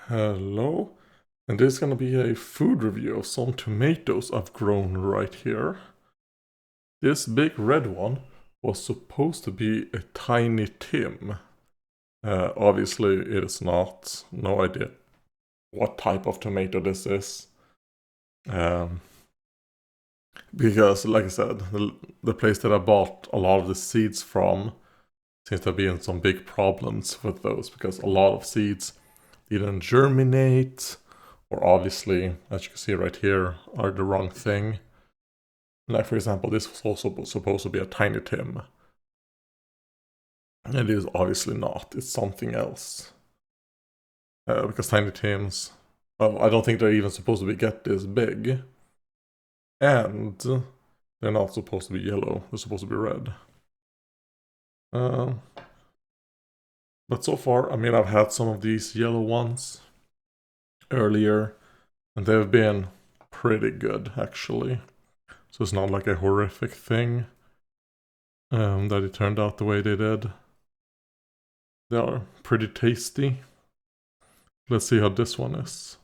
Hello, and this is gonna be a food review of some tomatoes I've grown right here. This big red one was supposed to be a tiny Tim. Obviously it is not, no idea what type of tomato this is. Um, because like I said, the place that I bought a lot of the seeds from seems to have been some big problems with those because a lot of seeds didn't germinate, or obviously, as you can see right here, are the wrong thing. Like for example, this was also supposed to be a tiny Tim. And it is obviously not, it's something else. Because tiny Tims, well, I don't think they're even supposed to get this big. And they're not supposed to be yellow, they're supposed to be red. But so far, I mean, I've had some of these yellow ones earlier, and they've been pretty good, actually. So it's not like a horrific thing that it turned out the way they did. They are pretty tasty. Let's see how this one is.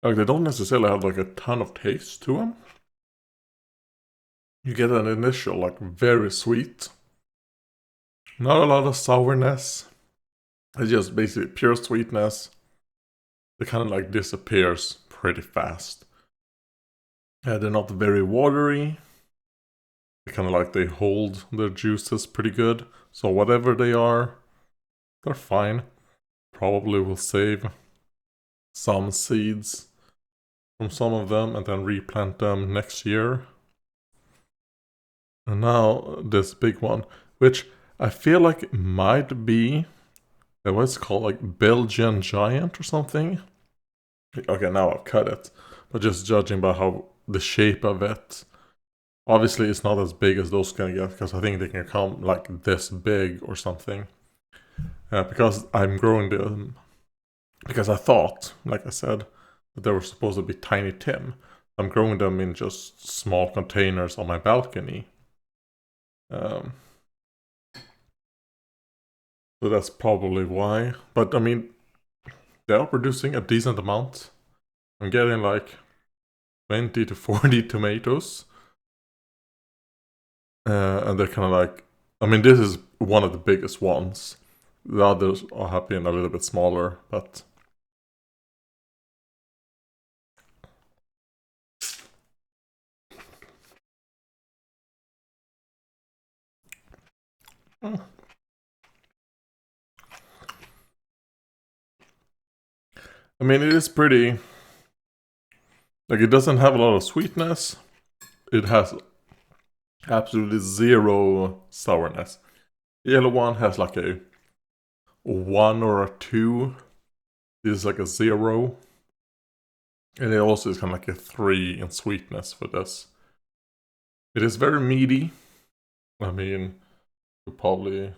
Like, they don't necessarily have like a ton of taste to them. You get an initial, like, very sweet. Not a lot of sourness. It's just basically pure sweetness. It kind of like disappears pretty fast. They're not very watery. They kind of like they hold their juices pretty good. So whatever they are, they're fine. Probably will save some seeds from some of them and then replant them next year. And now this big one, which I feel like might be what's called, like Belgian giant or something. Okay, now I've cut it, but just judging by how the shape of it, obviously it's not as big as those can get because I think they can come like this big or something. Because I'm growing them because I thought, like I said, that they were supposed to be tiny Tim. I'm growing them in just small containers on my balcony. So that's probably why. But I mean, they are producing a decent amount. I'm getting like 20 to 40 tomatoes. And they're kind of like, I mean, this is one of the biggest ones. The others have been a little bit smaller, but I mean, it is pretty. Like, it doesn't have a lot of sweetness. It has absolutely zero sourness. The yellow one has like a 1 or a 2. This is like a 0. And it also is kind of like a 3 in sweetness for this. It is very meaty. I mean, you probably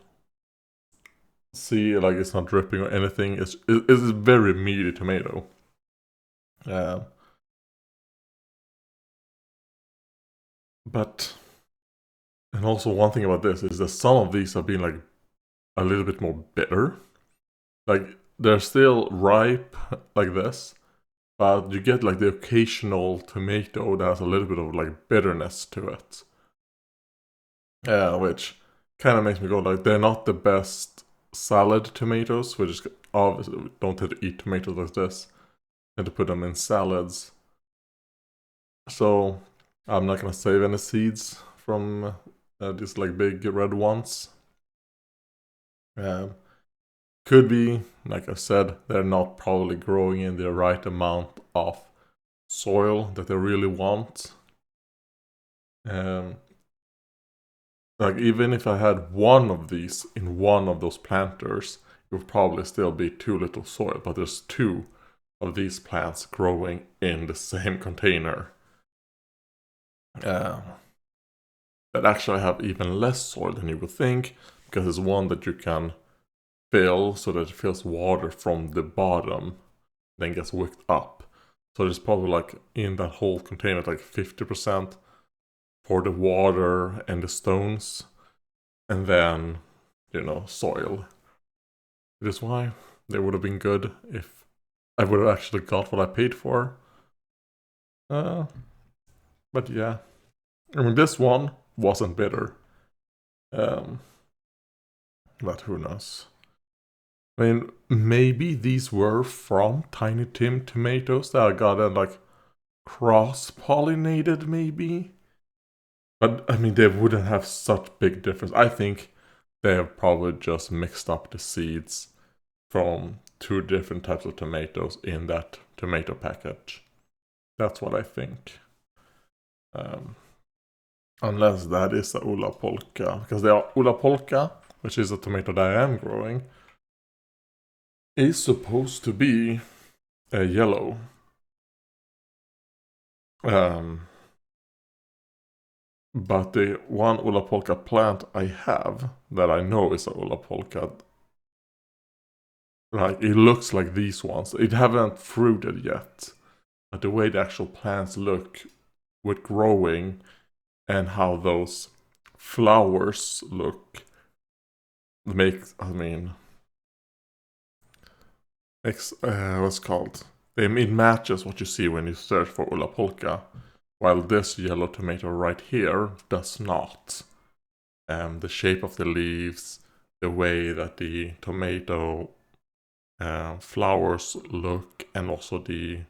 see like it's not dripping or anything. It's a very meaty tomato. But and also one thing about this is that some of these have been like a little bit more bitter. Like they're still ripe like this, but you get like the occasional tomato that has a little bit of like bitterness to it. Yeah, which kind of makes me go like they're not the best salad tomatoes, which is obviously we don't tend to eat tomatoes like this. Tend to put them in salads. So I'm not gonna save any seeds from these like big red ones. Could be, like I said, they're not probably growing in the right amount of soil that they really want. Like even if I had one of these in one of those planters, it would probably still be too little soil. But there's 2 of these plants growing in the same container. That actually have even less soil than you would think, because it's one that you can fill so that it fills water from the bottom, then gets wicked up. So there's probably like in that whole container like 50% for the water and the stones, and then, soil. It is why they would have been good if I would have actually got what I paid for. But yeah, I mean, this one wasn't bitter. But who knows? I mean, maybe these were from Tiny Tim tomatoes that I got like cross-pollinated, maybe. But I mean, they wouldn't have such big difference. I think they have probably just mixed up the seeds from two different types of tomatoes in that tomato package. That's what I think. Unless that is a Ola Polka. Because the Ola Polka, which is a tomato that I am growing, is supposed to be yellow. But the one Ola Polka plant I have that I know is a Ola Polka, like it looks like these ones. It haven't fruited yet, but the way the actual plants look with growing and how those flowers look makes what's called, it matches what you see when you search for Ola Polka, while this yellow tomato right here does not. The shape of the leaves, the way that the tomato flowers look, and also the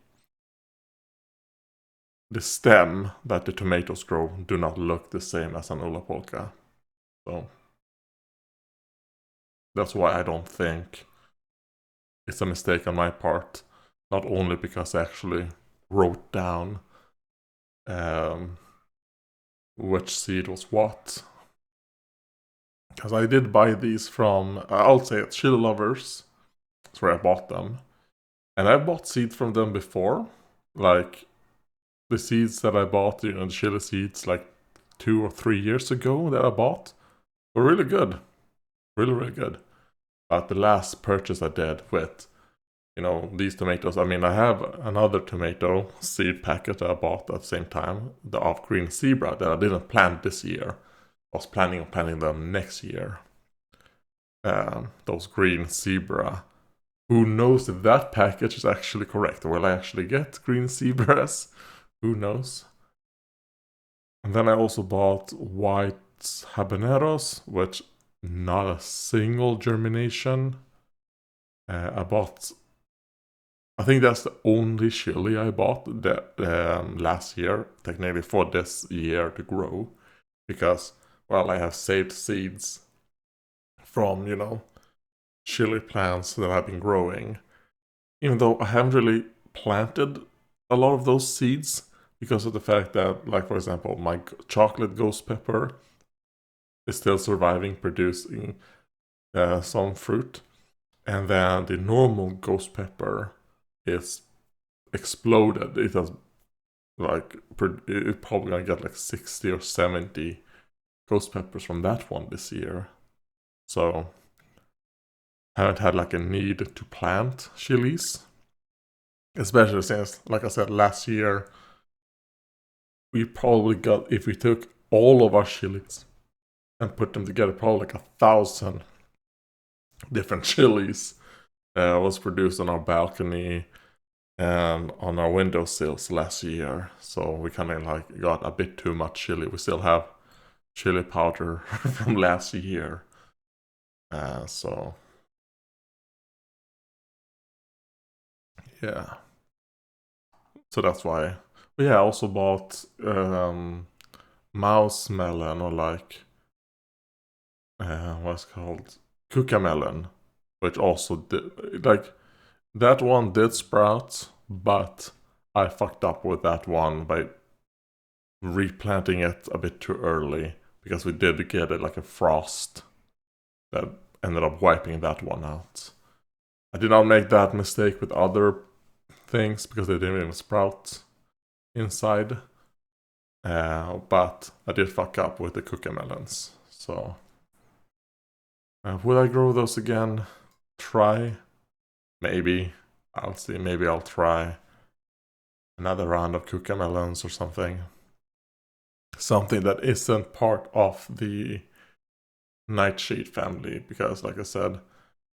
stem that the tomatoes grow do not look the same as an Ola Polka. So that's why I don't think it's a mistake on my part. Not only because I actually wrote down which seed was what. Because I did buy these from, I'll say it, Chili Lovers. That's where I bought them. And I bought seeds from them before. Like, the seeds that I bought, the chili seeds, like 2 or 3 years ago that I bought, were really good. Really, really good. But the last purchase I did with, these tomatoes, I mean, I have another tomato seed packet that I bought at the same time, the off-green zebra, that I didn't plant this year. I was planning on planting them next year. Those green zebra. Who knows if that package is actually correct? Will I actually get green zebras? Who knows? And then I also bought white habaneros, which not a single germination. I think that's the only chili I bought last year, technically for this year to grow. Because, well, I have saved seeds from, chili plants that I've been growing. Even though I haven't really planted a lot of those seeds because of the fact that, like, for example, my chocolate ghost pepper is still surviving, producing some fruit. And then the normal ghost pepper is exploded. It has, like, it's probably gonna get like 60 or 70 ghost peppers from that one this year. So I haven't had like a need to plant chilies. Especially since, like I said, last year we probably got, if we took all of our chilies and put them together, probably like 1,000 different chilies was produced on our balcony and on our windowsills last year. So we kind of like got a bit too much chili. We still have chili powder from last year. So yeah. So that's why. But yeah, I also bought mouse melon, or like what's it called, cucamelon, which also did, like, that one did sprout, but I fucked up with that one by replanting it a bit too early because we did get it like a frost that ended up wiping that one out. I did not make that mistake with other things because they didn't even sprout inside. But I did fuck up with the cucamelons. So will I grow those again? Try. Maybe. I'll see. Maybe I'll try another round of cucamelons or something. something that isn't part of the nightshade family, because like I said,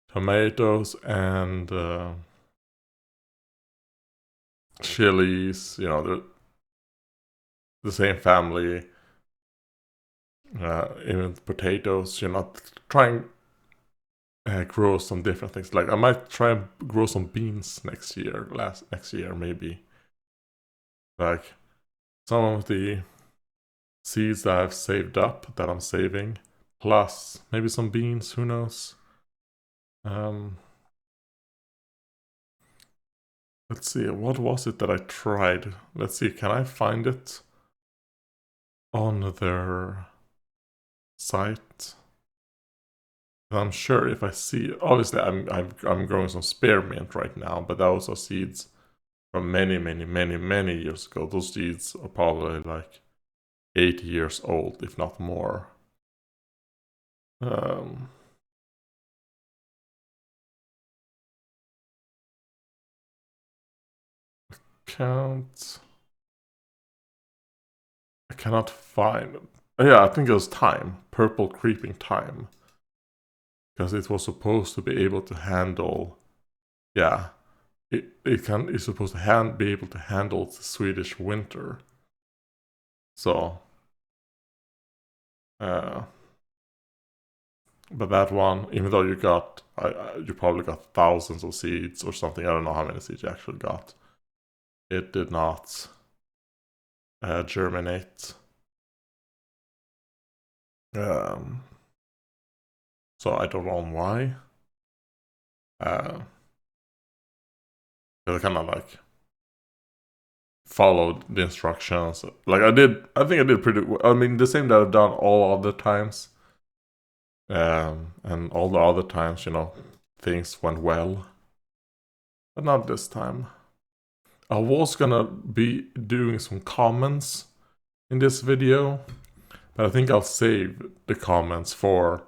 tomatoes and chilies, they're the same family. Even potatoes, you're not trying grow some different things. Like I might try and grow some beans next year, next year maybe. Like some of the seeds that I've saved up that I'm saving, plus maybe some beans. Who knows? Let's see. What was it that I tried? Let's see. Can I find it on their site? I'm sure if I see, obviously I'm growing some spearmint right now, but those are seeds from many years ago. Those seeds are probably like 8 years old, if not more. Can't. I cannot find. Yeah, I think it was thyme, purple creeping thyme, because it was supposed to be able to handle. Yeah, it's supposed to be able to handle the Swedish winter. So, but that one, even though you probably got thousands of seeds or something. I don't know how many seeds you actually got. It did not germinate. So I don't know why. I kind of like followed the instructions. Like I think I did pretty well. I mean, the same that I've done all other times. And all the other times, things went well. But not this time. I was gonna be doing some comments in this video, but I think I'll save the comments for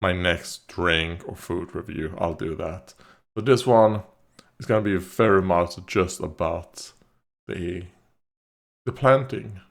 my next drink or food review. I'll do that. So this one is gonna be very much just about the planting.